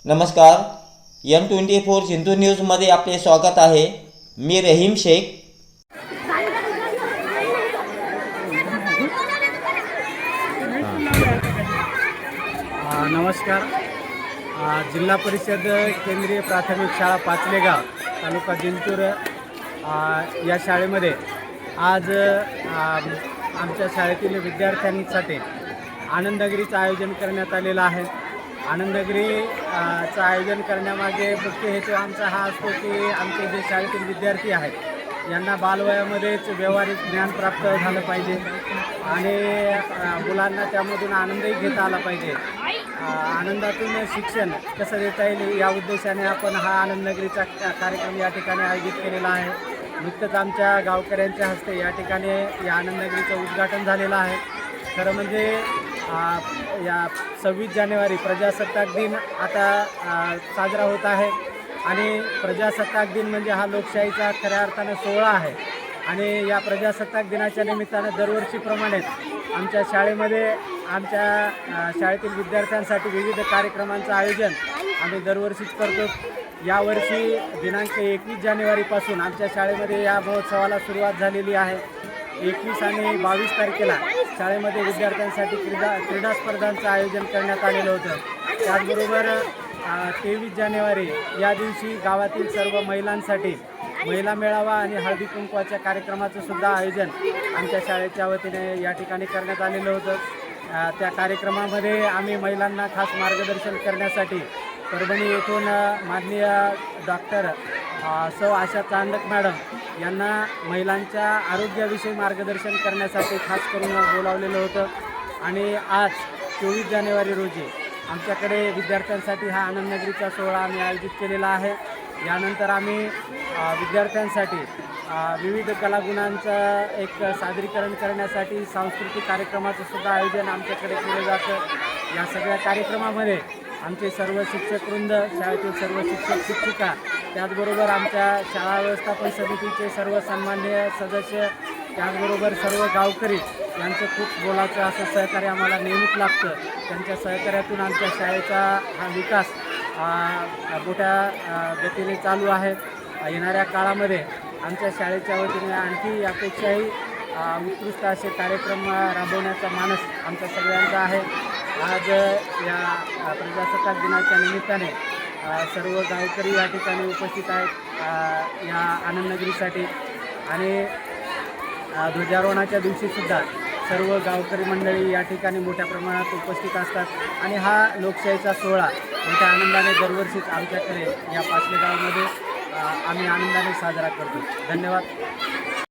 नमस्कार, M24 सिंधू न्यूजमध्ये आपले स्वागत आहे। मी रहीम शेख। नमस्कार। जिल्हा परिषद केंद्रीय प्राथमिक शाळा पाचलेगाव तालुका जिंतूर या शाळेमध्ये आज आमच्या शाळेतील विद्यार्थ्यांसाठी आनंदगिरीचं आयोजन करण्यात आलेलं आहे। आनंदगिरीचं आयोजन करण्यामागे मुख्य हेतू आमचा हा असतो की आमचे जे शाळेतील विद्यार्थी आहेत यांना बालवयामध्येच व्यावहारिक ज्ञान प्राप्त झालं पाहिजे आणि मुलांना त्यामधून आनंदही घेता आला पाहिजे। आनंदातून शिक्षण कसं देता येईल या उद्देशाने आपण हा आनंदगिरीचा कार्यक्रम या ठिकाणी आयोजित केलेला आहे। नुकतंच आमच्या गावकऱ्यांच्या हस्ते या ठिकाणी या आनंदगिरीचं उद्घाटन झालेलं आहे। खरं म्हणजे या 26 जानेवारी प्रजासत्ताक दिन आता साजरा होत आहे आणि प्रजासत्ताक दिन म्हणजे हा लोकशाहीचा खऱ्या अर्थानं सोहळा आहे आणि या प्रजासत्ताक दिनाच्या निमित्तानं दरवर्षीप्रमाणेच आमच्या शाळेमध्ये आमच्या शाळेतील विद्यार्थ्यांसाठी विविध कार्यक्रमांचं आयोजन आम्ही दरवर्षीच करतो। यावर्षी दिनांक 21 जानेवारीपासून आमच्या शाळेमध्ये या महोत्सवाला सुरुवात झालेली आहे। 21 आणि 22 तारखेला शाळेमध्ये विद्यार्थ्यांसाठी क्रीडा स्पर्धांचं आयोजन करण्यात आलेलं होतं। त्याचबरोबर 23 जानेवारी या दिवशी गावातील सर्व महिलांसाठी महिला मेळावा आणि हळदी कुंकवाच्या कार्यक्रमाचं सुद्धा आयोजन आमच्या शाळेच्या वतीने या ठिकाणी करण्यात आलेलं होतं। त्या कार्यक्रमामध्ये आम्ही महिलांना खास मार्गदर्शन करण्यासाठी परभणी येथून माननीय डॉक्टर सौ आशा चांदक मॅडम यांना महिलांच्या आरोग्याविषयी मार्गदर्शन करण्यासाठी खास करून बोलावलेलं होतं आणि आज 24 जानेवारी रोजी आमच्याकडे विद्यार्थ्यांसाठी हा आनंदगिरीचा सोहळा आम्ही आयोजित केलेला आहे। यानंतर आम्ही विद्यार्थ्यांसाठी विविध कलागुणांचं एक सादरीकरण करण्यासाठी सांस्कृतिक कार्यक्रमाचं सुद्धा आयोजन आमच्याकडे केलं जातं। या सगळ्या कार्यक्रमामध्ये आमचे सर्व शिक्षकवृंद, शाळेतील सर्व शिक्षक शिक्षिका, त्याचबरोबर आमच्या शाळा व्यवस्थापन समितीचे सर्व सन्माननीय सदस्य, त्याचबरोबर सर्व गावकरी यांचं खूप मोलाचं असं सहकार्य आम्हाला नेहमीच लागतं। त्यांच्या सहकार्यातून आमच्या शाळेचा हा विकास मोठ्या गतीने चालू आहे। येणाऱ्या काळामध्ये आमच्या शाळेच्या वतीने आणखी यापेक्षाही उत्कृष्ट असे कार्यक्रम राबवण्याचा मानस आमच्या सगळ्यांचा आहे। आज या प्रजासत्ताक दिनाच्या निमित्ताने सर्व गावकरी या ठिकाणी उपस्थित आहेत या आनंदगिरीसाठी आणि ध्वजारोहणाच्या दिवशीसुद्धा सर्व गावकरी मंडळी या ठिकाणी मोठ्या प्रमाणात उपस्थित असतात आणि हा लोकशाहीचा सोहळा मोठ्या आनंदाने दरवर्षीच आमच्याकडे या पाचलेगावमध्ये आम्ही आनंदाने साजरा करतो। धन्यवाद।